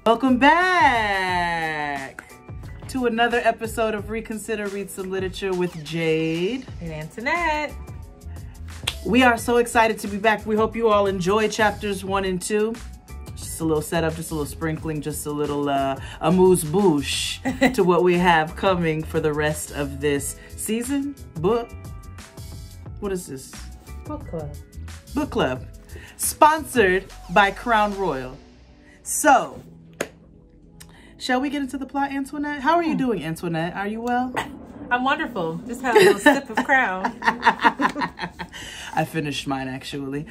Welcome back to another episode of Reconsider, Read Some Literature with Jade and Antoinette. We are so excited to be back. We hope you all enjoy chapters 1 and 2. Just a little setup, just a little sprinkling, just a little amuse-bouche to what we have coming for the rest of this season. What is this? Book club. Book club. Sponsored by Crown Royal. So, shall we get into the plot, Antoinette? How are you doing, Antoinette? Are you well? I'm wonderful. Just had a little sip of Crown. I finished mine, actually.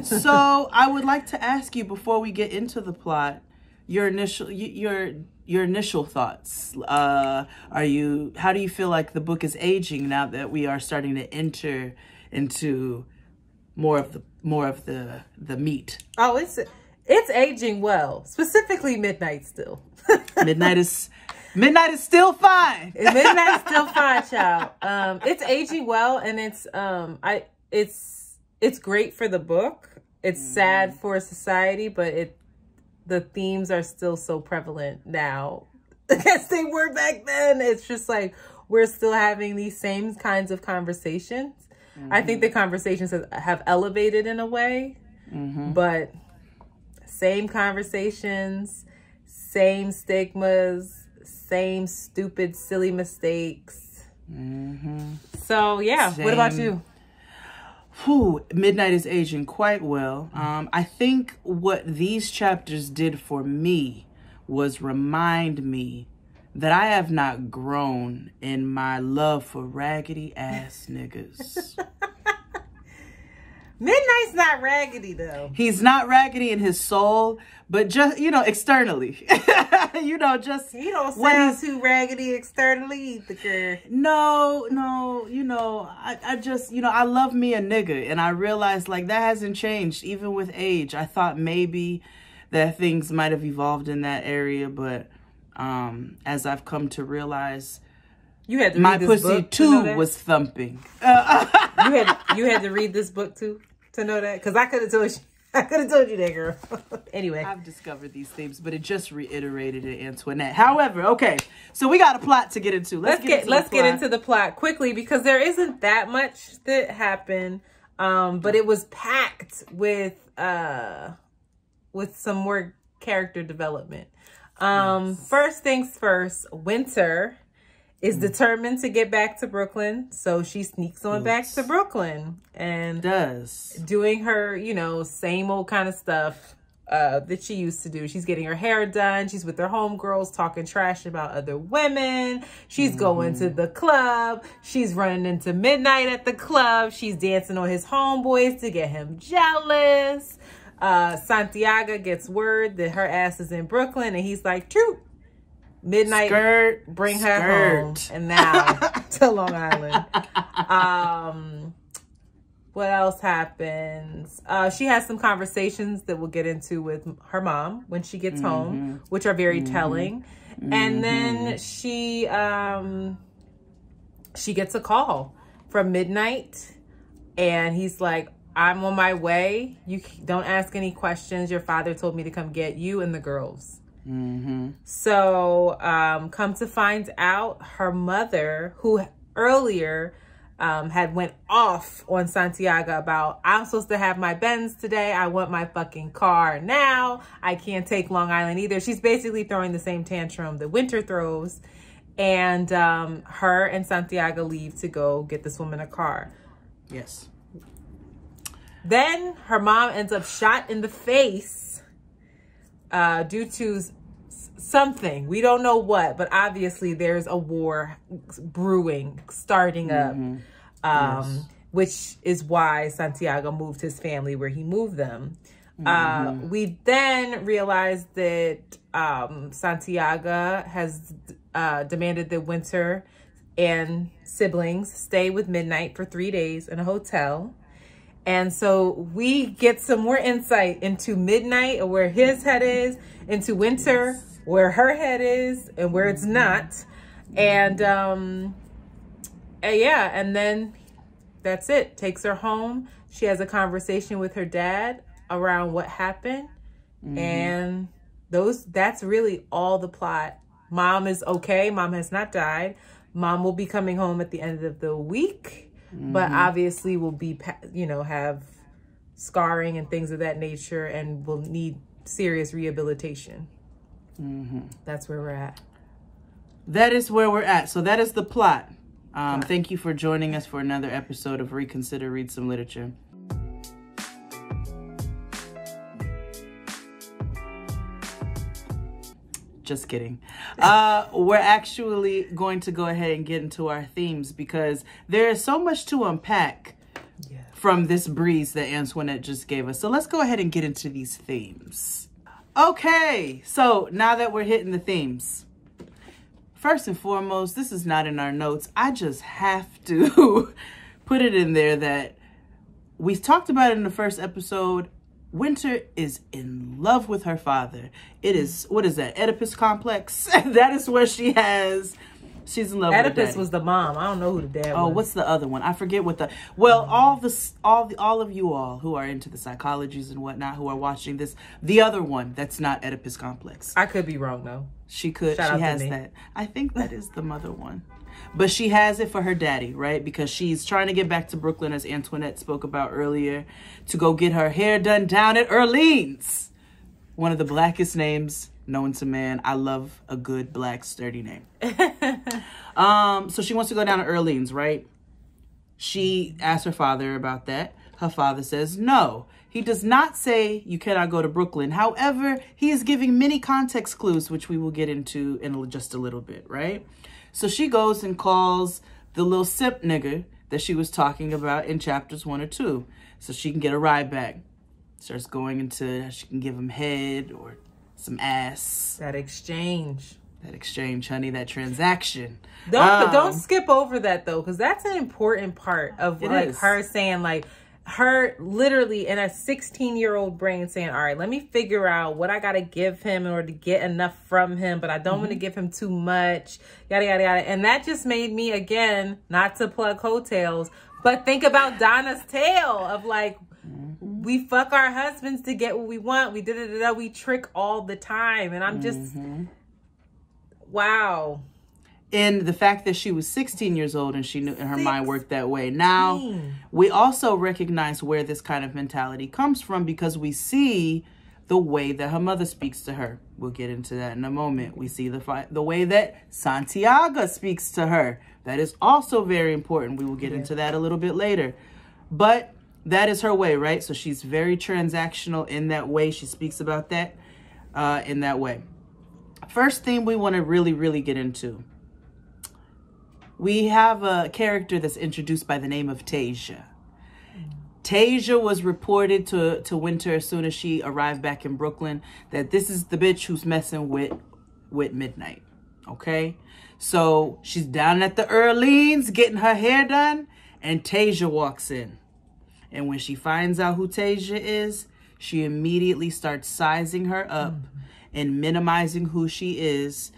So I would like to ask you, before we get into the plot, your initial thoughts. How do you feel like the book is aging now that we are starting to enter into more of the meat? Oh, it's aging well. Specifically, Midnight still. Midnight is still fine. Midnight is still fine, child. It's aging well, and it's great for the book. It's sad for society, but the themes are still so prevalent now as they were back then. It's just like we're still having these same kinds of conversations. I think the conversations have elevated in a way, but same conversations, same stigmas, same stupid, silly mistakes. So yeah, what about you? Midnight is aging quite well. I think what these chapters did for me was remind me that I have not grown in my love for raggedy ass niggas. Midnight's not raggedy though. He's not raggedy in his soul, but just, externally. He don't sound too raggedy externally either, girl. No, I just, I love me a nigga, and I realized like that hasn't changed even with age. I thought maybe that things might have evolved in that area, but as I've come to realize, you had to my read this pussy book too was thumping. You had to read this book too to know that, because I could have told you. I could have told you that, girl. Anyway. I've discovered these themes, but it just reiterated it, Antoinette. However, okay, so we got a plot to get into. Let's get into the plot quickly, because there isn't that much that happened, but it was packed with some more character development. First things first, Winter is determined to get back to Brooklyn, so she sneaks on back to Brooklyn and doing her, same old kind of stuff that she used to do. She's getting her hair done. She's with her homegirls talking trash about other women. She's going to the club. She's running into Midnight at the club. She's dancing on his homeboys to get him jealous. Santiago gets word that her ass is in Brooklyn, and he's like, "True. Midnight, bring her home." And now to Long Island. What else happens? She has some conversations that we'll get into with her mom when she gets home, which are very telling. And then she gets a call from Midnight, and he's like, "I'm on my way. You don't ask any questions. Your father told me to come get you and the girls." So come to find out, her mother, who earlier had went off on Santiago about, "I'm supposed to have my Benz today. I want my fucking car now. I can't take Long Island either." She's basically throwing the same tantrum that Winter throws. And her and Santiago leave to go get this woman a car. Yes. Then her mom ends up shot in the face due to something. We don't know what, but obviously there's a war brewing, starting up, which is why Santiago moved his family where he moved them. We then realized that Santiago has demanded that Winter and siblings stay with Midnight for 3 days in a hotel. And so we get some more insight into Midnight, or where his head is, into Winter, where her head is and where it's not. And yeah, and then that's it. Takes her home. She has a conversation with her dad around what happened. And That's really all the plot. Mom is okay. Mom has not died. Mom will be coming home at the end of the week, but obviously will be, have scarring and things of that nature and will need serious rehabilitation. That's where we're at. That is where we're at. So that is the plot. Thank you for joining us for another episode of Reconsider, Read Some Literature. Just kidding. We're actually going to go ahead and get into our themes because there is so much to unpack from this breeze that Antoinette just gave us. So let's go ahead and get into these themes. Okay, so now that we're hitting the themes, first and foremost, this is not in our notes. I just have to put it in there that we talked about it in the first episode. Winter is in love with her father. It is, what is that, Oedipus complex? That is where she's in love with her daddy. Oedipus was the mom. I don't know who the dad was. Oh, what's the other one? I forget what the, well, all of you all who are into the psychologies and whatnot, who are watching this, the other one that's not Oedipus complex. I could be wrong though. She has that. I think that is the mother one. But she has it for her daddy, right? Because she's trying to get back to Brooklyn, as Antoinette spoke about earlier, to go get her hair done down at Erlene's. One of the blackest names known to man. I love a good black sturdy name. So she wants to go down to Erlene's, right? She asks her father about that. Her father says no. He does not say you cannot go to Brooklyn. However, he is giving many context clues, which we will get into in just a little bit, right? So she goes and calls the little simp nigger that she was talking about in chapters 1 or 2, so she can get a ride back. Starts going into how she can give him head or some ass. That exchange. That exchange, honey, that transaction. Don't skip over that though, because that's an important part of her saying her literally in a 16-year-old brain saying, all right, let me figure out what I got to give him in order to get enough from him, but I don't want to give him too much, yada, yada, yada. And that just made me, again, not to plug coattails, but think about Donna's tale of we fuck our husbands to get what we want. We trick all the time. And I'm just, wow. And the fact that she was 16 years old and she knew her mind worked that way. Now, we also recognize where this kind of mentality comes from because we see the way that her mother speaks to her. We'll get into that in a moment. We see the way that Santiago speaks to her. That is also very important. We will get into that a little bit later. But that is her way, right? So she's very transactional in that way. She speaks about that in that way. First thing we want to really, really get into. We have a character that's introduced by the name of Tasia. Tasia was reported to Winter as soon as she arrived back in Brooklyn that this is the bitch who's messing with Midnight. Okay? So she's down at the Erlene's getting her hair done, and Tasia walks in. And when she finds out who Tasia is, she immediately starts sizing her up and minimizing who she is,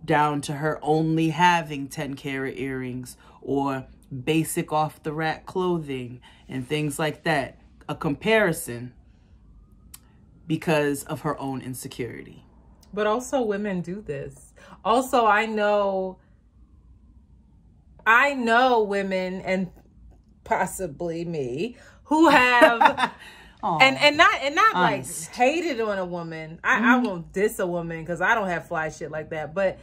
down to her only having 10-carat earrings or basic off-the-rack clothing and things like that. A comparison because of her own insecurity. But also women do this. Also, I know women, and possibly me, who have and not honest. like hated on a woman. I won't diss a woman because I don't have fly shit like that, but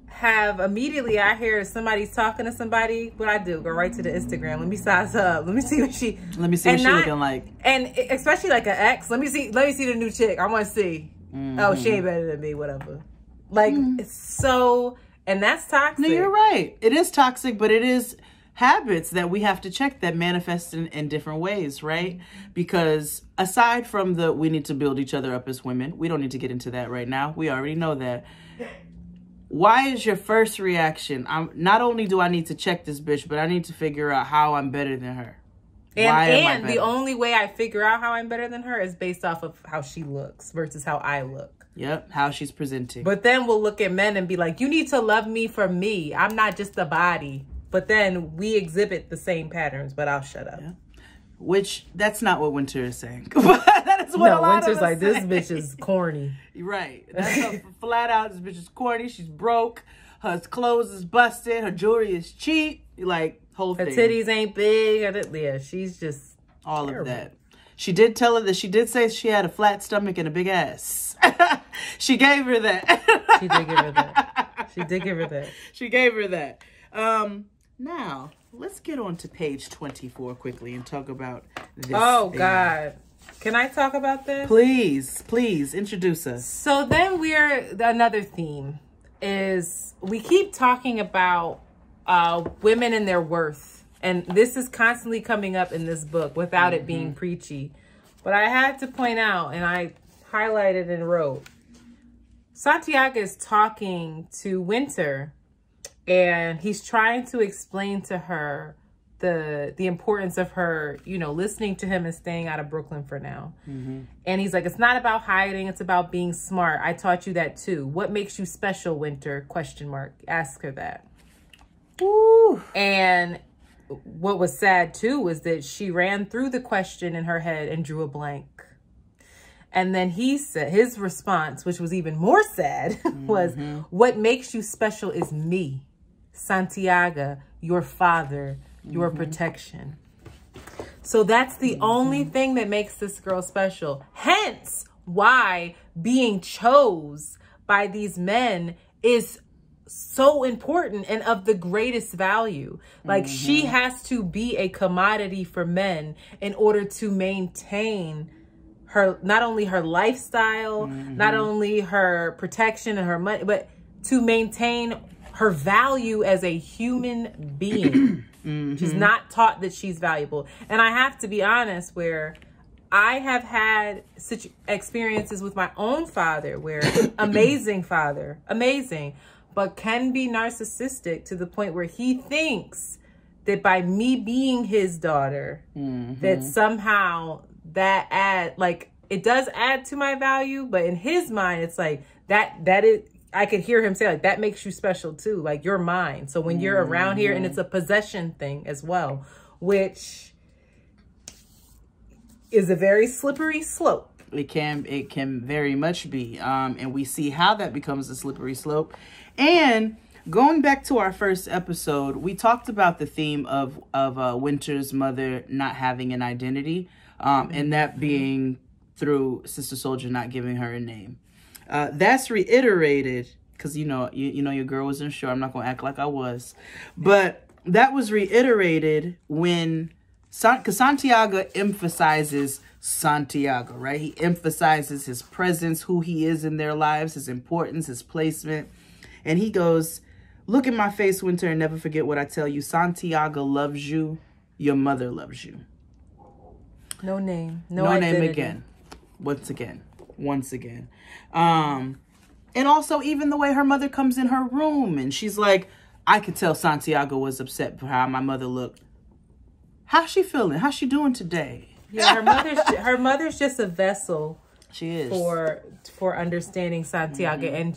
have immediately I hear somebody's talking to somebody, what I do, go right to the Instagram. Let me size up. Let me see what she looking like. And especially like an ex. Let me see the new chick. I want to see. Oh, she ain't better than me, whatever. Like it's so, and that's toxic. No, you're right. It is toxic, but it is habits that we have to check that manifest in different ways, right? Because aside from we need to build each other up as women, we don't need to get into that right now. We already know that. Why is your first reaction? Not only do I need to check this bitch, but I need to figure out how I'm better than her. And the only way I figure out how I'm better than her is based off of how she looks versus how I look. Yep, how she's presenting. But then we'll look at men and be like, you need to love me for me. I'm not just a body. But then we exhibit the same patterns, but I'll shut up. Yeah. Which, that's not what Winter is saying. That That's what a lot Winter's of us like, say. this bitch is corny. Right. That's her flat out. This bitch is corny. She's broke. Her clothes is busted. Her jewelry is cheap. Like, whole Her thing. titties ain't big. Yeah, she's just all terrible. of that. She did tell her that she did say she had a flat stomach and a big ass. She gave her that. She did give her that. She did give her that. She gave her that. Now, let's get on to page 24 quickly and talk about this. Oh, God. Can I talk about this? Please, please, introduce us. So then another theme is we keep talking about women and their worth. And this is constantly coming up in this book without it being preachy. But I had to point out, and I highlighted and wrote, Santiago is talking to Winter, and he's trying to explain to her the importance of her, you know, listening to him and staying out of Brooklyn for now. And he's like, it's not about hiding, it's about being smart. I taught you that too. What makes you special, Winter? ? Ask her that. Ooh. And what was sad too was that she ran through the question in her head and drew a blank. And then he said, his response, which was even more sad, was, what makes you special is me, Santiago, your father, your protection. So that's the only thing that makes this girl special. Hence why being chose by these men is so important and of the greatest value. Like she has to be a commodity for men in order to maintain her, not only her lifestyle, not only her protection and her money, but to maintain her value as a human being. She's not taught that she's valuable. And I have to be honest, where I have had such experiences with my own father where amazing father, amazing, but can be narcissistic to the point where he thinks that by me being his daughter, that somehow that it does add to my value, but in his mind, it's like that is, I could hear him say like, that makes you special too. Like you're mine. So when you're around here, and it's a possession thing as well, which is a very slippery slope. It can very much be. And we see how that becomes a slippery slope. And going back to our first episode, we talked about the theme of Winter's mother not having an identity, and that being through Sister Soldier not giving her a name. That's reiterated because you know your girl wasn't sure. I'm not gonna act like I was, but that was reiterated when because Santiago emphasizes Santiago, right? He emphasizes his presence, who he is in their lives, his importance, his placement. And he goes, look in my face, Winter, and never forget what I tell you. Santiago loves you. Your mother loves you. No name. No name again. Once again. And also even the way her mother comes in her room and she's like, I could tell Santiago was upset for how my mother looked. How's she feeling? How's she doing today? Yeah, her mother's just a vessel. She is. For understanding Santiago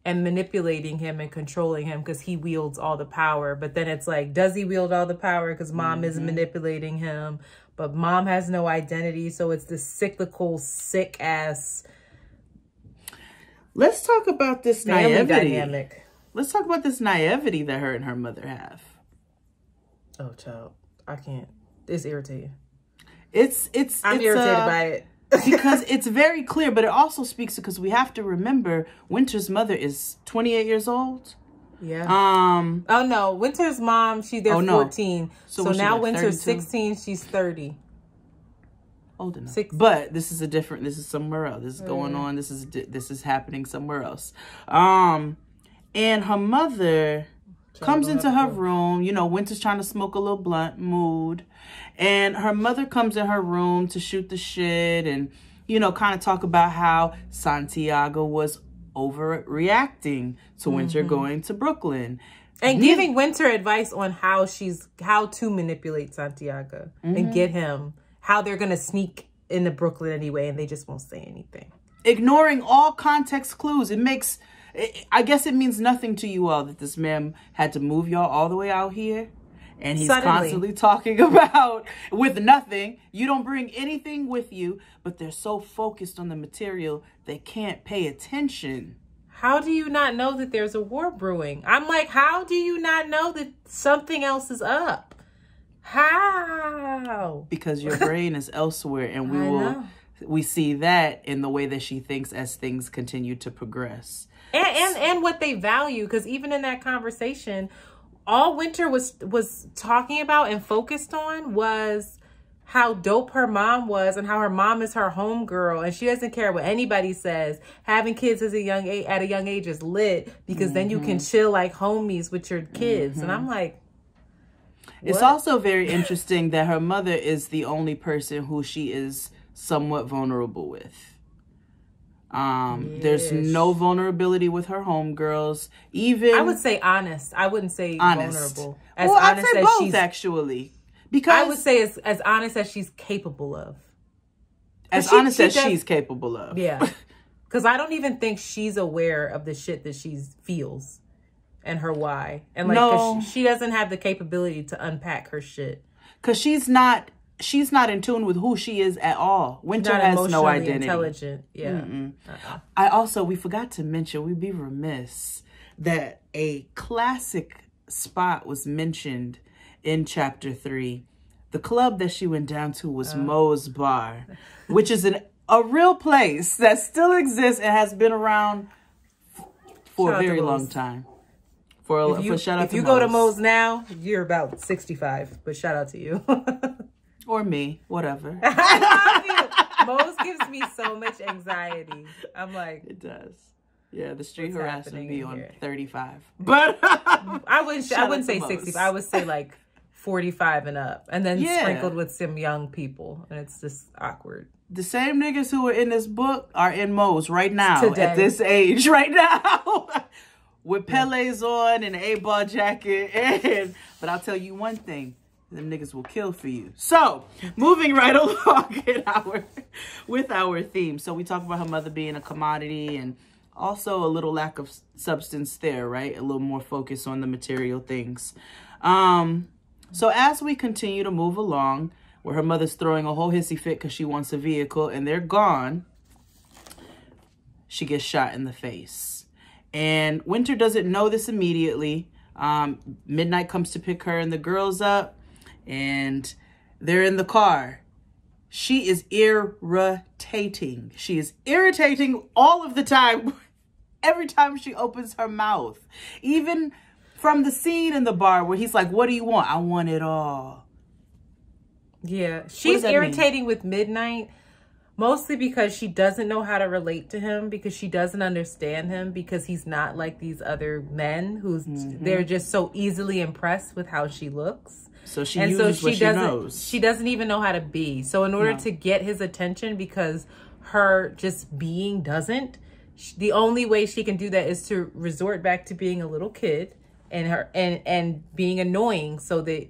and manipulating him and controlling him because he wields all the power. But then it's like, does he wield all the power because mom is manipulating him? But mom has no identity. So it's this cyclical, sick ass. Let's talk about this naivety. Dynamic. Let's talk about this naivety that her and her mother have. Oh, child. I can't. It's irritating. I'm irritated by it. because it's very clear, but it also speaks because we have to remember Winter's mother is 28 years old. Yeah. Oh no, Winter's mom, they're 14. So now like Winter's 32? 16, she's 30. Old enough. But this is somewhere else. This is going on. This is happening somewhere else. And her mother comes into her room. You know, Winter's trying to smoke a little blunt, mood. And her mother comes in her room to shoot the shit and, you know, kind of talk about how Santiago was overreacting to Winter going to Brooklyn. And giving Winter advice on how to manipulate Santiago and get him, how they're going to sneak into Brooklyn anyway, and they just won't say anything. Ignoring all context clues. I guess it means nothing to you all that this man had to move y'all all the way out here And he's Suddenly. constantly talking about with nothing. You don't bring anything with you, but they're so focused on the material, they can't pay attention. How do you not know that there's a war brewing? I'm like, how do you not know that something else is up? How? Because your brain is elsewhere, and we see that in the way that she thinks as things continue to progress. And what they value, because even in that conversation, all Winter was talking about and focused on was how dope her mom was and how her mom is her homegirl, and she doesn't care what anybody says. Having kids at a young age is lit, because then you can chill like homies with your kids. And I'm like, what? It's also very interesting that her mother is the only person who she is somewhat vulnerable with. There's no vulnerability with her homegirls. Even I would say honest. I wouldn't say vulnerable. As honest I'd say as both, she's actually. Because I would say as honest as she's capable of. As honest as she's capable of. Yeah. Because I don't even think she's aware of the shit that she feels and her why. And like, cause she doesn't have the capability to unpack her shit. Because she's not in tune with who she is at all. Winter has no identity. Intelligent. Yeah. We forgot to mention, we'd be remiss that a classic spot was mentioned in chapter 3. The club that she went down to was Moe's Bar, which is a real place that still exists and has been around for a very long time. If you go to Moe's now, you're about 65, but shout out to you. Or me, whatever. I love you. Moe's gives me so much anxiety. I'm like, it does. Yeah, the street harassment be on 35. But I wouldn't say 65. I would say like 45 and up, and then sprinkled with some young people, and it's just awkward. The same niggas who are in this book are in Moe's right now at this age, right now, with Pele's on and an 8-ball jacket. But I'll tell you one thing. Them niggas will kill for you. So, moving right along with our theme. So, we talk about her mother being a commodity and also a little lack of substance there, right? A little more focus on the material things. So, as we continue to move along, where her mother's throwing a whole hissy fit because she wants a vehicle and they're gone, she gets shot in the face. And Winter doesn't know this immediately. Midnight comes to pick her and the girls up. And they're in the car. She is irritating. She is irritating all of the time. Every time she opens her mouth. Even from the scene in the bar where he's like, what do you want? I want it all. Yeah. She's irritating with Midnight. Mostly because she doesn't know how to relate to him, because she doesn't understand him, because he's not like these other men who's they're just so easily impressed with how she looks. So she uses what she knows. She doesn't even know how to be. So in order to get his attention, because her just being doesn't, the only way she can do that is to resort back to being a little kid and being annoying, so that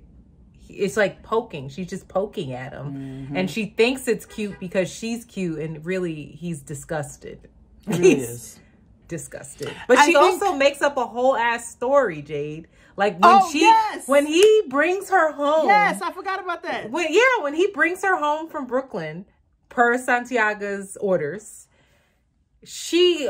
it's like poking. She's just poking at him. And she thinks it's cute because she's cute, and really he's disgusted. He's disgusted. But she also makes up a whole ass story, Jade. Like when he brings her home. Yes, I forgot about that. When he brings her home from Brooklyn, per Santiago's orders, he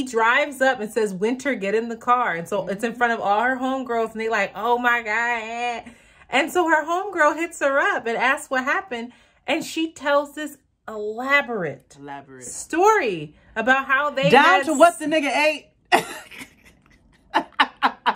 drives up and says, Winter, get in the car. And so it's in front of all her homegirls, and they like, oh my God. And so her homegirl hits her up and asks what happened. And she tells this elaborate story about how they down to what the nigga ate.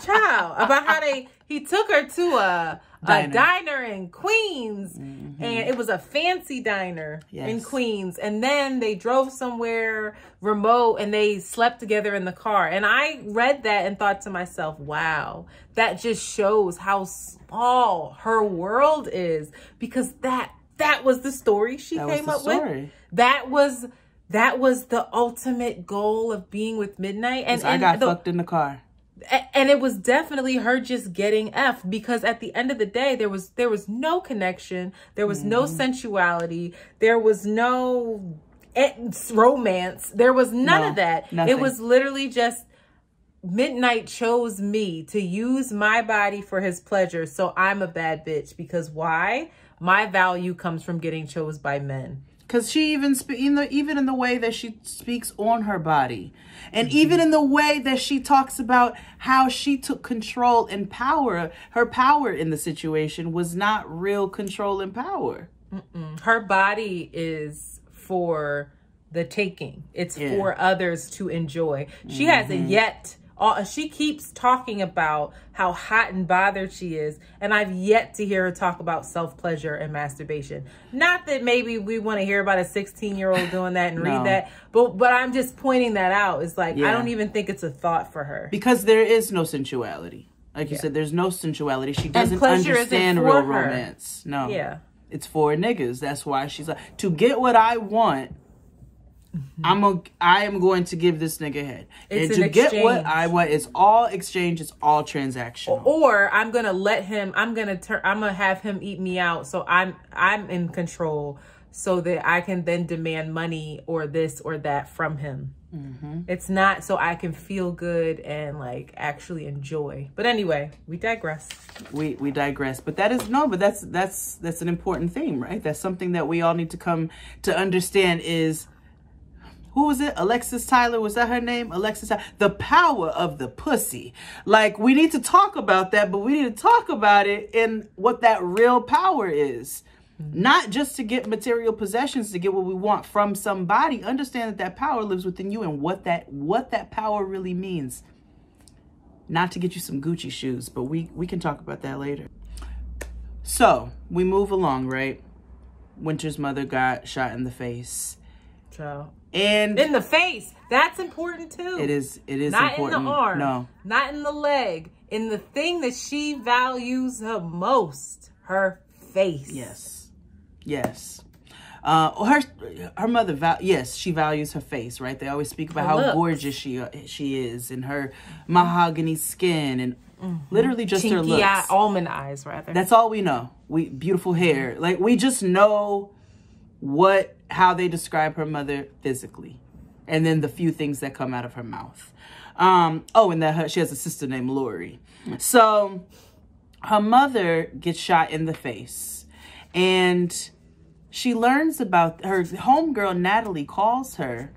Child, about how he took her to a diner in Queens, and it was a fancy diner in Queens, and then they drove somewhere remote and they slept together in the car. And I read that and thought to myself, wow, that just shows how small her world is, because that was the story she came up with. That was the ultimate goal of being with Midnight. And I got fucked in the car. And it was definitely her just getting F, because at the end of the day, there was no connection. There was no sensuality. There was no romance. There was none of that. Nothing. It was literally just Midnight chose me to use my body for his pleasure, so I'm a bad bitch. Because why? My value comes from getting chose by men. Because she even in the way that she speaks on her body, and even in the way that she talks about how she took control and power, her power in the situation was not real control and power. Her body is for the taking. It's for others to enjoy. She hasn't yet. She keeps talking about how hot and bothered she is, and I've yet to hear her talk about self-pleasure and masturbation. Not that maybe we want to hear about a 16-year-old doing that and read that, but I'm just pointing that out. It's like, I don't even think it's a thought for her. Because there is no sensuality. Like you said, there's no sensuality. She doesn't understand real romance. No. Yeah. It's for niggas. That's why she's like, to get what I want, I am going to give this nigga head. It's and to get what I want, it's all exchange, it's all transactional. Or I'm gonna let him, I'm gonna have him eat me out, so I'm in control, so that I can then demand money or this or that from him. It's not so I can feel good and like actually enjoy. But anyway, we digress. We digress. But that's an important theme, right? That's something that we all need to come to understand is, who was it? Alexis Tyler, was that her name? Alexis Tyler. The power of the pussy. Like, we need to talk about that, but we need to talk about it in what that real power is. Not just to get material possessions, to get what we want from somebody. Understand that that power lives within you and what that power really means. Not to get you some Gucci shoes, but we can talk about that later. So, we move along, right? Winter's mother got shot in the face. Child. And in the face. That's important too. It is not important. In the arm. No. Not in the leg. In the thing that she values the most. Her face. Yes. Her mother, yes, she values her face, right? They always speak about how gorgeous she is, and her mahogany skin, and literally just her looks. Almond eyes, rather. That's all we know. Beautiful hair. Like, we just know how they describe her mother physically, and then the few things that come out of her mouth. And that she has a sister named Lori. So her mother gets shot in the face, and she learns about her homegirl. Natalie calls her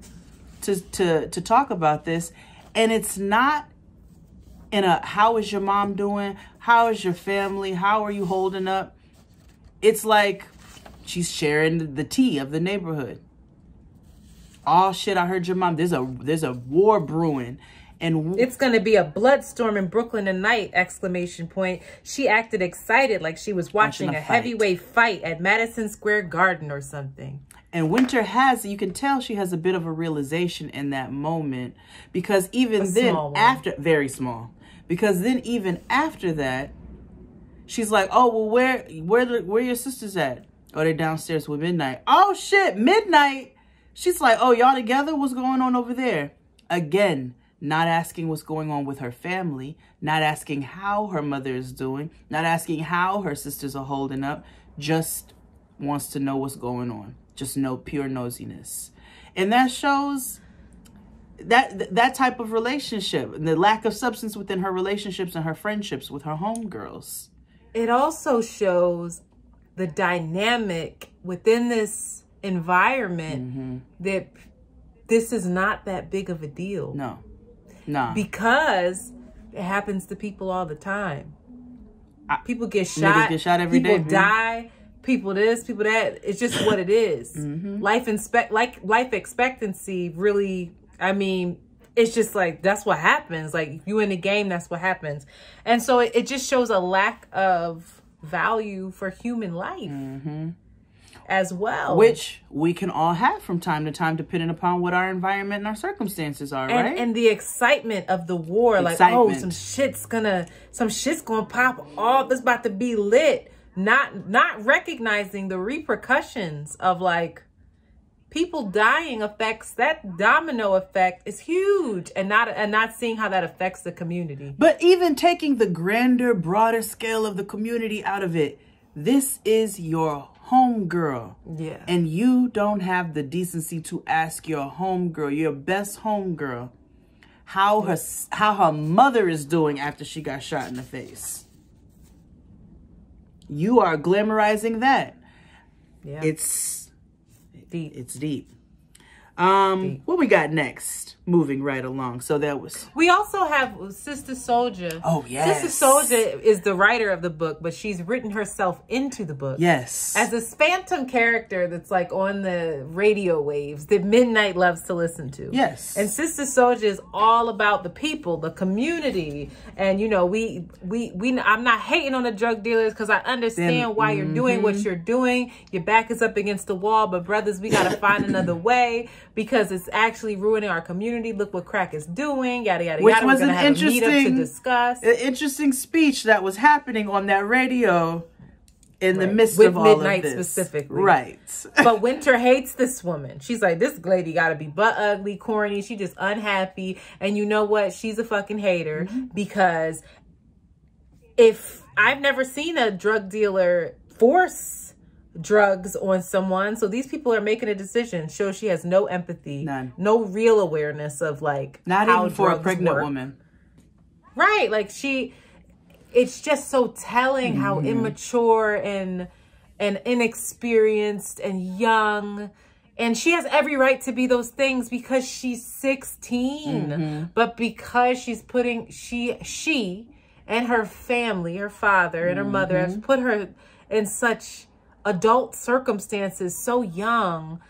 to talk about this, and it's not in a how is your mom doing, how is your family, how are you holding up. It's like she's sharing the tea of the neighborhood. Oh shit, I heard your mom. There's a war brewing. And it's going to be a bloodstorm in Brooklyn tonight, ! She acted excited like she was watching a heavyweight fight at Madison Square Garden or something. And Winter you can tell she has a bit of a realization in that moment, because even then very small, because then even after that, she's like, oh, well, where your sisters at? Oh, they're downstairs with Midnight. Oh shit, Midnight. She's like, oh, y'all together? What's going on over there? Again, not asking what's going on with her family, not asking how her mother is doing, not asking how her sisters are holding up, just wants to know what's going on. Just pure nosiness. And that shows that type of relationship, and the lack of substance within her relationships and her friendships with her homegirls. It also shows the dynamic within this environment that this is not that big of a deal. No. Because it happens to people all the time. People get shot. Niggas get shot every day. People die. People this, people that. It's just what it is. Life expectancy really, I mean, it's just like, that's what happens. Like, if you in the game, that's what happens. And so it just shows a lack of value for human life. As well. Which we can all have from time to time, depending upon what our environment and our circumstances are, right? And the excitement of the war. Like, oh, some shit's gonna pop off. It's about to be lit. Not recognizing the repercussions of, like, people dying affects, that domino effect is huge, and not seeing how that affects the community. But even taking the grander, broader scale of the community out of it, this is your homegirl. Yeah. And you don't have the decency to ask your homegirl, your best homegirl, how her mother is doing after she got shot in the face. You are glamorizing that. Yeah. It's deep. It's deep. What we got next? Moving right along. So that was... We also have Sister Souljah. Oh, yes. Sister Souljah is the writer of the book, but she's written herself into the book. Yes. As this phantom character that's like on the radio waves that Midnight loves to listen to. Yes. And Sister Souljah is all about the people, the community. And, you know, I'm not hating on the drug dealers because I understand why you're doing what you're doing. Your back is up against the wall, but brothers, we got to find another way because it's actually ruining our community. Look what crack is doing, yada, yada, Which yada. was We're going to have a meetup to discuss. An interesting speech that was happening on that radio in the midst of all of this. With Midnight specifically. Right. But Winter hates this woman. She's like, this lady got to be butt ugly, corny. She just unhappy. And you know what? She's a fucking hater because if I've never seen a drug dealer force drugs on someone, so these people are making a decision. Shows she has no empathy, none, no real awareness of like not how even for a pregnant work. Woman, right? Like it's just so telling how immature and inexperienced and young, and she has every right to be those things because she's 16, but because she's putting she and her family, her father and her mother have put her in such adult circumstances so young,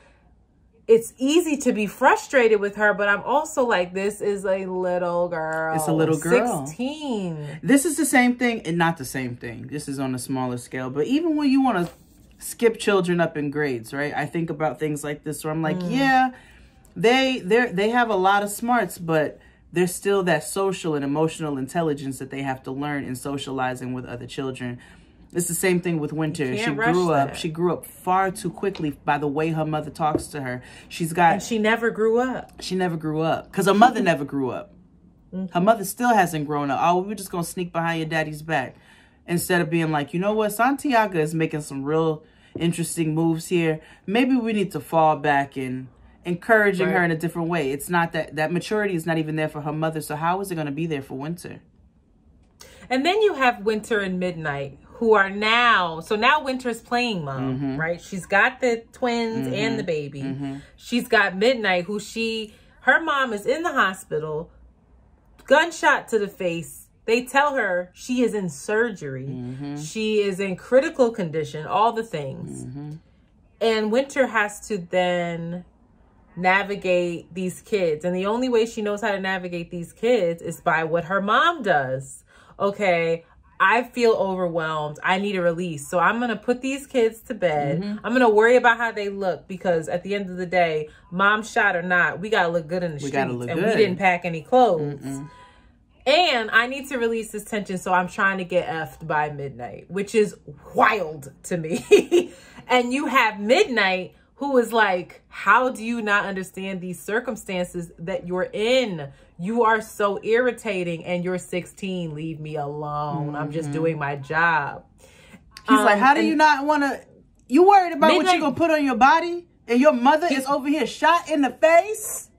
it's easy to be frustrated with her, but I'm also like, this is a little girl. It's a little girl. 16. This is the same thing, and not the same thing. This is on a smaller scale. But even when you want to skip children up in grades, right? I think about things like this where I'm like, yeah, they have a lot of smarts, but there's still that social and emotional intelligence that they have to learn in socializing with other children. It's the same thing with Winter. She grew up far too quickly by the way her mother talks to her. And she never grew up. She never grew up because her mother never grew up. Her mother still hasn't grown up. Oh, we're just going to sneak behind your daddy's back. Instead of being like, you know what? Santiago is making some real interesting moves here. Maybe we need to fall back and encouraging her in a different way. It's not that maturity is not even there for her mother. So how is it going to be there for Winter? And then you have Winter and Midnight, who are now Winter's playing mom, right? She's got the twins and the baby. She's got Midnight, who her mom is in the hospital, gunshot to the face. They tell her she is in surgery. She is in critical condition, all the things. And Winter has to then navigate these kids. And the only way she knows how to navigate these kids is by what her mom does. Okay, I feel overwhelmed. I need a release. So I'm going to put these kids to bed. I'm going to worry about how they look because at the end of the day, mom shot or not, we got to look good in the streets. And we didn't pack any clothes. And I need to release this tension. So I'm trying to get effed by Midnight, which is wild to me. And you have Midnight, who is like, how do you not understand these circumstances that you're in? You are so irritating and you're 16. Leave me alone. I'm just doing my job. He's like, how do you not want to... You worried about what you're going to put on your body? And your mother is over here shot in the face?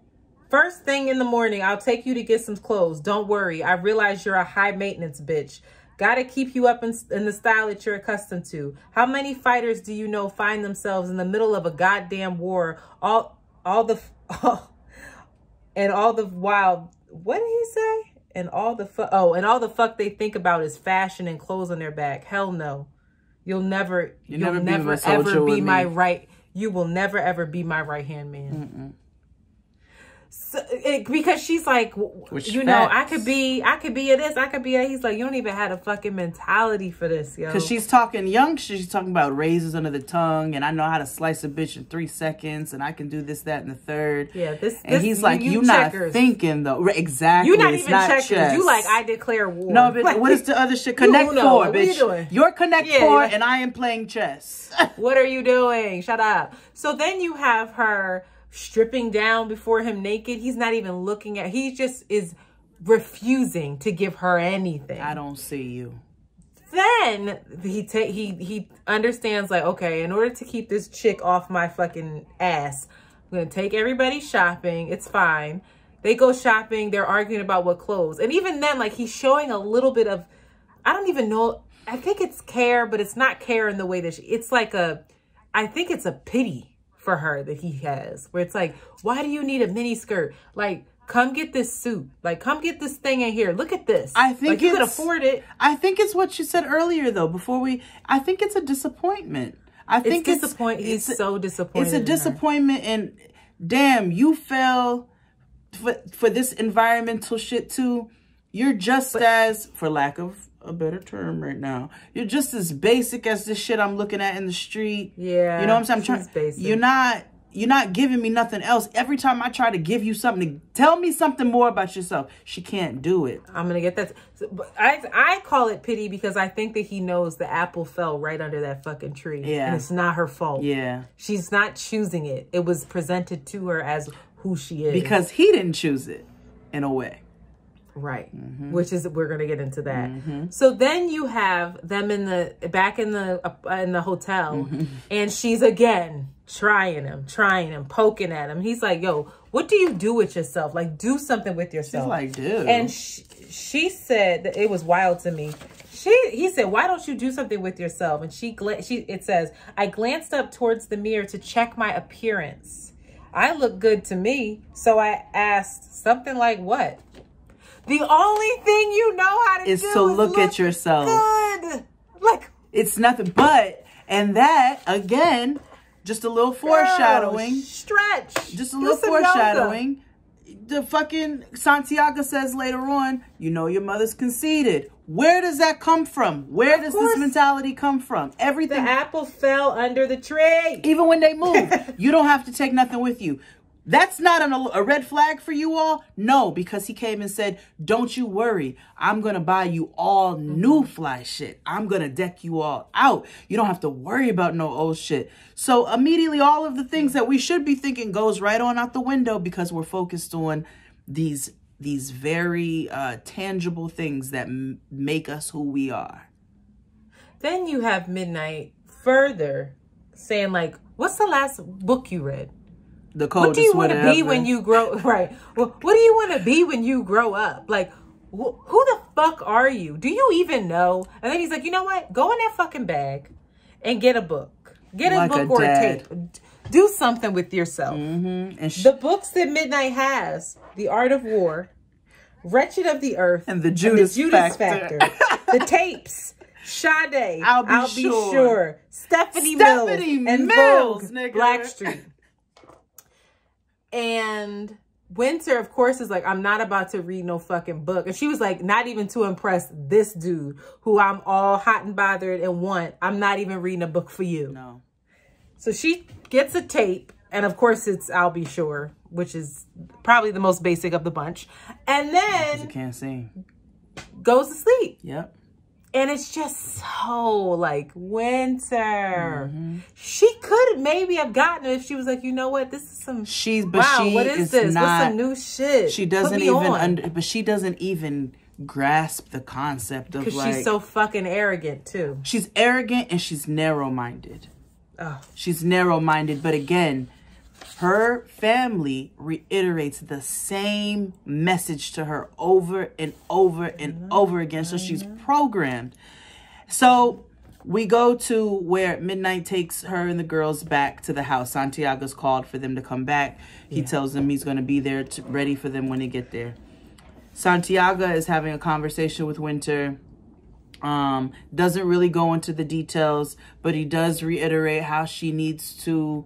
First thing in the morning, I'll take you to get some clothes. Don't worry. I realize you're a high maintenance bitch. Gotta keep you up in the style that you're accustomed to. How many fighters do you know find themselves in the middle of a goddamn war? What did he say? And all the fuck they think about is fashion and clothes on their back. Hell no. You will never ever be my right hand man. So, because she's like, I could be a this, I could be a. He's like, you don't even have a fucking mentality for this, yo. Because she's talking young, she's talking about razors under the tongue, and I know how to slice a bitch in 3 seconds, and I can do this, that, and the third. Yeah, he's like, you not thinking though, exactly. You're not even checkers. You like, I declare war. No, but like, what is the other shit? Connect Four, bitch. You're Connect Four, and I am playing chess. What are you doing? Shut up. So then you have her stripping down before him naked. He's not even looking at, he just is refusing to give her anything. I don't see you. Then he understands, like, okay, in order to keep this chick off my fucking ass, I'm gonna take everybody shopping. It's fine. They go shopping. They're arguing about what clothes. And even then, like, he's showing a little bit of, I don't even know. I think it's care, but it's not care in the way that it's like I think it's a pity for her that he has, where it's like, why do you need a mini skirt? Like, come get this suit. Like, come get this thing in here. Look at this. I think like, you could afford it. I think it's what you said earlier, though, I think it's a disappointment. I think it's disappointing. He's so disappointed. It's a disappointment, and damn, you fell for this environmental shit too. You're just as, for lack of a better term right now, you're just as basic as this shit I'm looking at in the street. Yeah, you know what I'm saying? You're not giving me nothing else. Every time I try to give you something, tell me something more about yourself, she can't do it. I'm going to get that. I call it pity because I think that he knows the apple fell right under that fucking tree. Yeah. And it's not her fault. Yeah. She's not choosing it. It was presented to her as who she is. Because he didn't choose it, in a way. Right. Which is, we're going to get into that. So then you have them back in the hotel, and she's again trying him, poking at him. He's like, yo, what do you do with yourself? Like, do something with yourself. She's like, dude. And she said that it was wild to me. He said, why don't you do something with yourself? And it says, I glanced up towards the mirror to check my appearance. I look good to me. So I asked something like, what? The only thing you know how to do is to look at yourself. Good. Like, it's nothing but, and that, again, just a little foreshadowing. Stretch. Just a little foreshadowing. The fucking Santiago says later on, you know your mother's conceited. Where does that come from? Where does this mentality come from? Everything. The apple fell under the tree. Even when they move, you don't have to take nothing with you. That's not a red flag for you all? No, because he came and said, don't you worry. I'm going to buy you all new fly shit. I'm going to deck you all out. You don't have to worry about no old shit. So immediately all of the things that we should be thinking goes right on out the window because we're focused on these very tangible things that make us who we are. Then you have Midnight further saying, like, what's the last book you read? The Coldest What do you want Winter to be Ever. when you grow? Right. Well, what do you want to be when you grow up? Like, who the fuck are you? Do you even know? And then he's like, you know what? Go in that fucking bag and get a book. Get a book or a tape. Do something with yourself. And the books that Midnight has: The Art of War, Wretched of the Earth, and the Judas Factor. The tapes. Sade, I'll be sure. Stephanie Mills, and Vogue, nigga. Blackstreet. And Winter, of course, is like, I'm not about to read no fucking book. And she was like, not even to impress this dude who I'm all hot and bothered and want. I'm not even reading a book for you. No. So she gets a tape. And of course, it's I'll Be Sure, which is probably the most basic of the bunch. And then you can't sing. Goes to sleep. Yep. And it's just so like Winter. She could maybe have gotten it if she was like, you know what, this is some. What is this? What's some new shit? She doesn't even but she doesn't even grasp the concept of, because like, she's so fucking arrogant too. She's arrogant and she's narrow-minded. Oh. She's narrow-minded, but again, her family reiterates the same message to her over and over and over again. So she's programmed. So we go to where Midnight takes her and the girls back to the house. Santiago's called for them to come back. He tells them he's going to be there ready for them when they get there. Santiago is having a conversation with Winter. Doesn't really go into the details, but he does reiterate how she needs to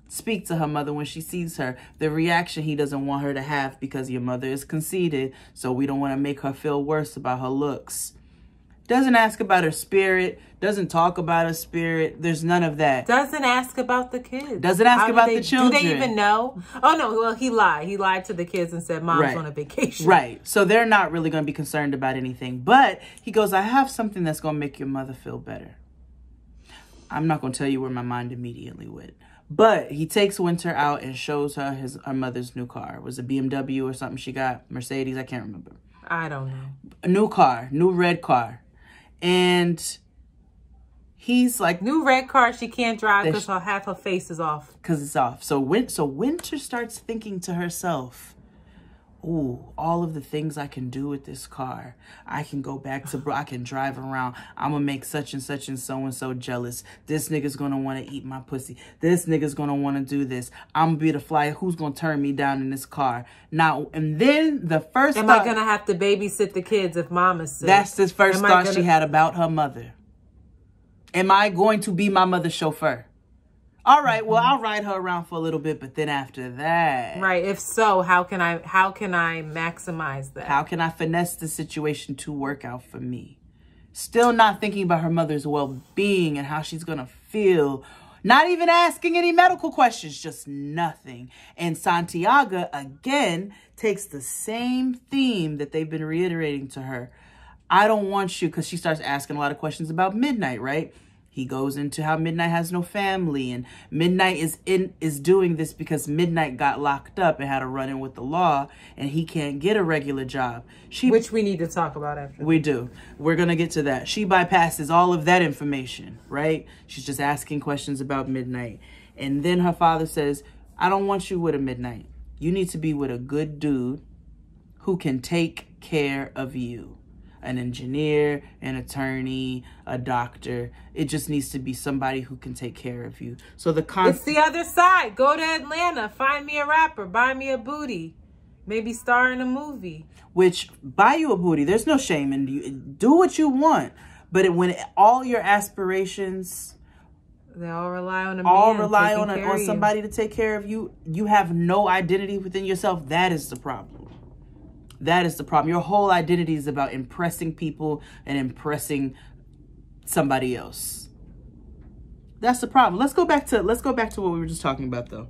speak to her mother when she sees her. The reaction he doesn't want her to have because your mother is conceited, so we don't want to make her feel worse about her looks. Doesn't ask about her spirit. Doesn't talk about her spirit. There's none of that. Doesn't ask about the kids. Doesn't ask about the children. Do they even know? Oh, no. Well, he lied. He lied to the kids and said mom's on a vacation. Right. So they're not really going to be concerned about anything. But he goes, I have something that's going to make your mother feel better. I'm not going to tell you where my mind immediately went. But he takes Winter out and shows her her mother's new car. Was it BMW or something she got? Mercedes? I can't remember. I don't know. A new car. New red car. And he's like... New red car she can't drive because half her face is off. Because it's off. So Winter starts thinking to herself, ooh, all of the things I can do with this car. I can go back to, I can drive around. I'm going to make such and so jealous. This nigga's going to want to eat my pussy. This nigga's going to want to do this. I'm going to be the flyer. Who's going to turn me down in this car? Now, and then the first Am I going to have to babysit the kids if mama's sick? That's the first thought she had about her mother. Am I going to be my mother's chauffeur? All right, well, I'll ride her around for a little bit, but then after that... Right, if so, how can I maximize that? How can I finesse the situation to work out for me? Still not thinking about her mother's well-being and how she's going to feel. Not even asking any medical questions, just nothing. And Santiago, again, takes the same theme that they've been reiterating to her. I don't want you, because she starts asking a lot of questions about Midnight, right? He goes into how Midnight has no family, and Midnight is doing this because Midnight got locked up and had to run in with the law, and he can't get a regular job. Which we need to talk about after. We do. We're going to get to that. She bypasses all of that information, right? She's just asking questions about Midnight. And then her father says, I don't want you with a Midnight. You need to be with a good dude who can take care of you. An engineer, an attorney, a doctor. It just needs to be somebody who can take care of you. So it's the other side. Go to Atlanta, find me a rapper, buy me a booty, maybe star in a movie. Which, buy you a booty, there's no shame in you. Do what you want. But when all your aspirations... They all rely on a man. All rely on somebody to take care of you. You have no identity within yourself. That is the problem. That is the problem. Your whole identity is about impressing people and impressing somebody else. That's the problem. Let's go back to what we were just talking about, though.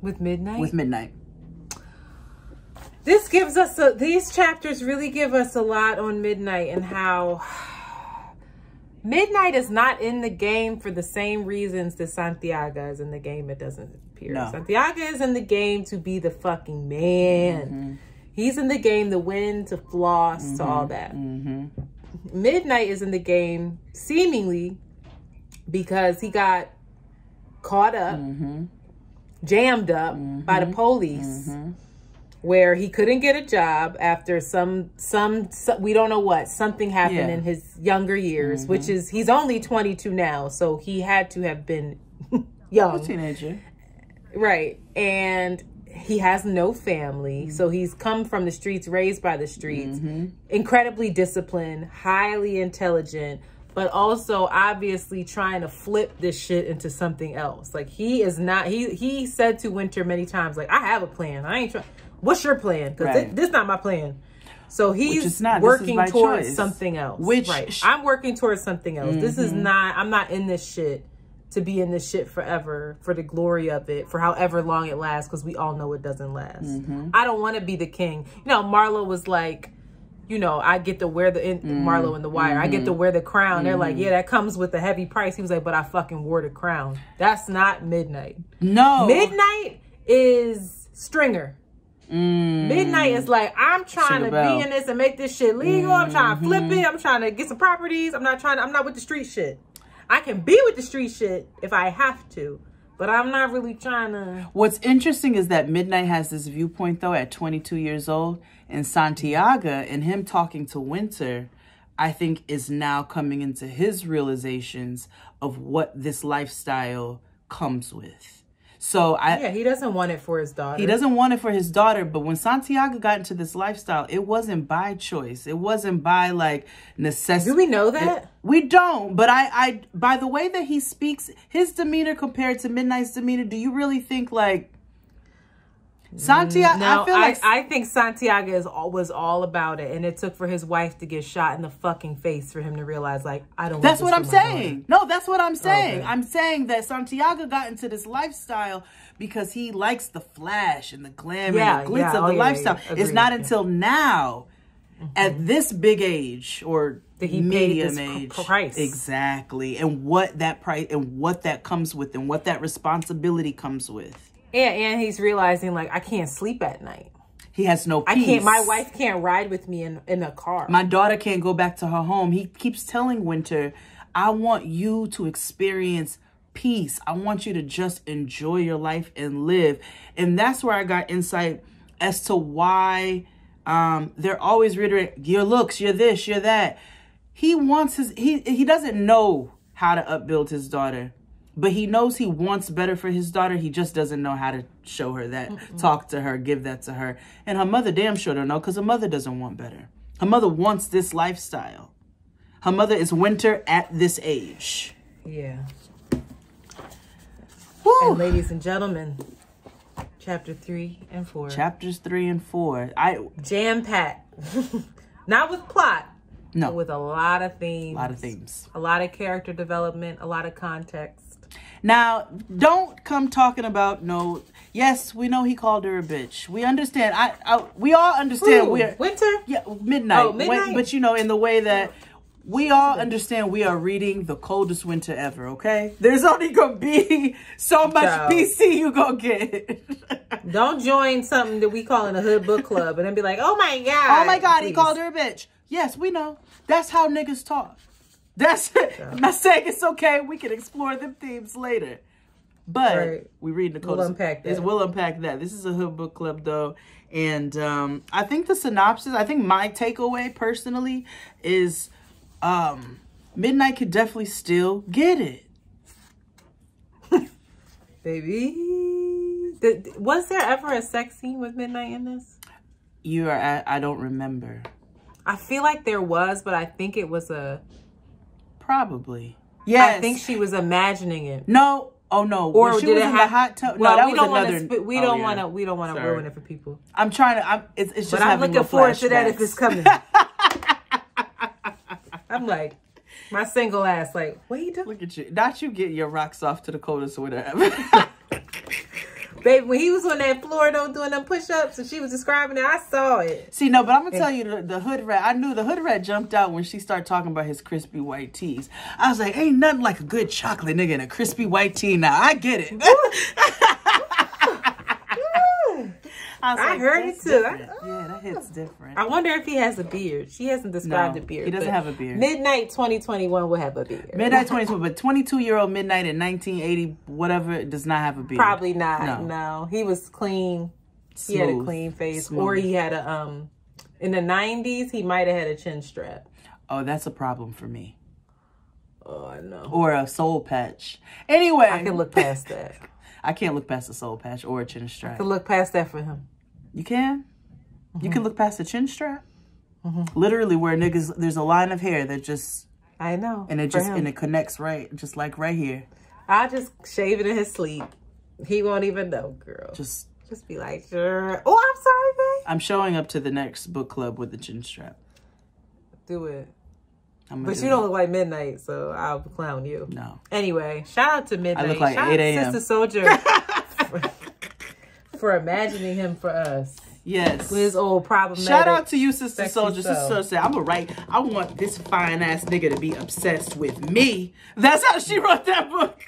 With Midnight? With Midnight. This gives us these chapters really give us a lot on Midnight and how Midnight is not in the game for the same reasons that Santiago is in the game. It doesn't appear. No. Santiago is in the game to be the fucking man. Mm-hmm. He's in the game to win, to floss, to all that. Mm-hmm. Midnight is in the game seemingly because he got caught up, jammed up by the police, where he couldn't get a job after some we don't know what, something happened in his younger years, which is, he's only 22 now, so he had to have been young. A teenager. Right. And he has no family, so he's come from the streets, raised by the streets, incredibly disciplined, highly intelligent, but also obviously trying to flip this shit into something else. Like, he is not, he said to Winter many times, like, I have a plan. I ain't trying. What's your plan? Because this is not my plan. So he's working towards something else. I'm working towards something else. This is not, I'm not in this shit to be in this shit forever for the glory of it, for however long it lasts, because we all know it doesn't last. I don't want to be the king. You know, Marlo was like, you know, I get to wear the, Marlo in The Wire, I get to wear the crown. They're like, yeah, that comes with a heavy price. He was like, but I fucking wore the crown. That's not Midnight. No. Midnight is Stringer. Midnight is like, I'm trying to be in this and make this shit legal. I'm trying to flip it. I'm trying to get some properties. I'm not with the street shit. I can be with the street shit if I have to, but I'm not really trying to. What's interesting is that Midnight has this viewpoint, though, at 22 years old. And Santiago, and him talking to Winter, I think is now coming into his realizations of what this lifestyle comes with. So he doesn't want it for his daughter. He doesn't want it for his daughter. But when Santiago got into this lifestyle, it wasn't by choice. It wasn't by like necessity. Do we know that? We don't. But I by the way that he speaks, his demeanor compared to Midnight's demeanor, do you really think like Santiago? No, I think Santiago was all about it, and it took for his wife to get shot in the fucking face for him to realize, like, I don't. That's what I'm saying. No, that's what I'm saying. Okay. I'm saying that Santiago got into this lifestyle because he likes the flash and the glamour and the glitz of the lifestyle. It's not until now, at this big age or that he medium paid this price. Exactly, and what that price and what that comes with, and what that responsibility comes with. And he's realizing, like, I can't sleep at night. He has no peace. My wife can't ride with me in a car. My daughter can't go back to her home. He keeps telling Winter, I want you to experience peace. I want you to just enjoy your life and live. And that's where I got insight as to why they're always reiterating, your looks, you're this, you're that. He wants he doesn't know how to upbuild his daughter, but he knows he wants better for his daughter. He just doesn't know how to show her that, talk to her, give that to her. And her mother damn sure don't know, because her mother doesn't want better. Her mother wants this lifestyle. Her mother is Winter at this age. Yeah. Woo. And ladies and gentlemen, chapter 3 and 4. Chapters 3 and 4. Jam-packed. Not with plot. No. But with a lot of themes. A lot of themes. A lot of character development. A lot of context. Now, don't come talking about yes, we know he called her a bitch. We understand. We all understand. Winter? Yeah, Midnight. Oh, Midnight. But in the way that we all understand, we are reading The Coldest Winter Ever, okay? There's only going to be so much PC you going to get. Don't join something that we call in a hood book club and then be like, oh my God. Oh my God, please. He called her a bitch. Yes, we know. That's how niggas talk. That's it. I'm not saying it's okay. We can explore them themes later. But we read the Coldest. We'll unpack that. We'll unpack that. This is a hood book club, though. And I think the synopsis, I think my takeaway personally is Midnight could definitely still get it. Baby. Was there ever a sex scene with Midnight in this? I don't remember. I feel like there was, but I think it was probably. Yes. I think she was imagining it. No. Oh no. Or when she did was it in have the hot tub? Well, no, that we was don't another. We don't want to ruin it for people. I'm trying to. It's just. But I'm looking forward to that if it's coming. I'm like, my single ass, like, what are you doing? Look at you. Not you get your rocks off to the coldest winter ever. Baby, when he was on that floor doing them push-ups and she was describing it, I saw it. See, no, but I'm going to tell you, the hood rat, I knew the hood rat jumped out when she started talking about his crispy white tees. I was like, ain't nothing like a good chocolate nigga in a crispy white tee now. I get it. I heard it too. Yeah, that hits different. I wonder if he has a beard. She hasn't described a beard. He doesn't have a beard. Midnight 2021 will have a beard. Midnight 2021, but 22-year-old Midnight in 1980, whatever, does not have a beard. Probably not. No. He was clean. Smooth. He had a clean face. Smooth. Or he had a, in the 90s, he might have had a chin strap. Oh, that's a problem for me. Oh, I know. Or a soul patch. Anyway. I can look past that. I can't look past a soul patch or a chin strap. I can look past that for him. You can? You can look past the chin strap? Literally where niggas, there's a line of hair that just... I know. And it connects right, just like right here. I'll just shave it in his sleep. He won't even know, girl. Just be like, sure. Oh, I'm sorry, babe. I'm showing up to the next book club with the chin strap. Do it. But you don't look like Midnight, so I'll clown you. No. Anyway, shout out to Midnight. I look like shout 8 a.m. Sister Soldier for imagining him for us. Yes. With his old problematic. Shout out to you, Sister Soldier. Self. Sister Soldier said, I want this fine ass nigga to be obsessed with me. That's how she wrote that book.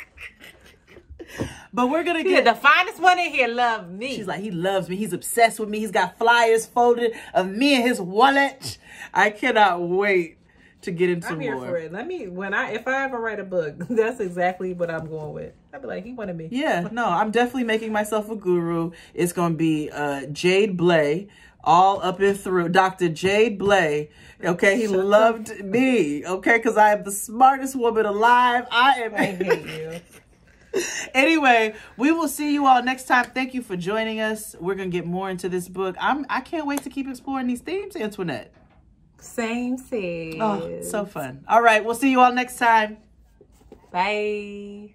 But we're going to get... The finest one in here love me. She's like, he loves me. He's obsessed with me. He's got flyers folded of me and his wallet. I cannot wait to get into I'm here for it. If I ever write a book, that's exactly what I'm going with. I'd be like, he wanted me. Yeah, no, I'm definitely making myself a guru. It's going to be Jade Blay, all up and through. Dr. Jade Blay. Okay, he loved me. Okay, because I am the smartest woman alive. I hate you. Anyway, we will see you all next time. Thank you for joining us. We're going to get more into this book. I can't wait to keep exploring these themes, Antoinette. Same thing. Oh, so fun. All right, we'll see you all next time. Bye.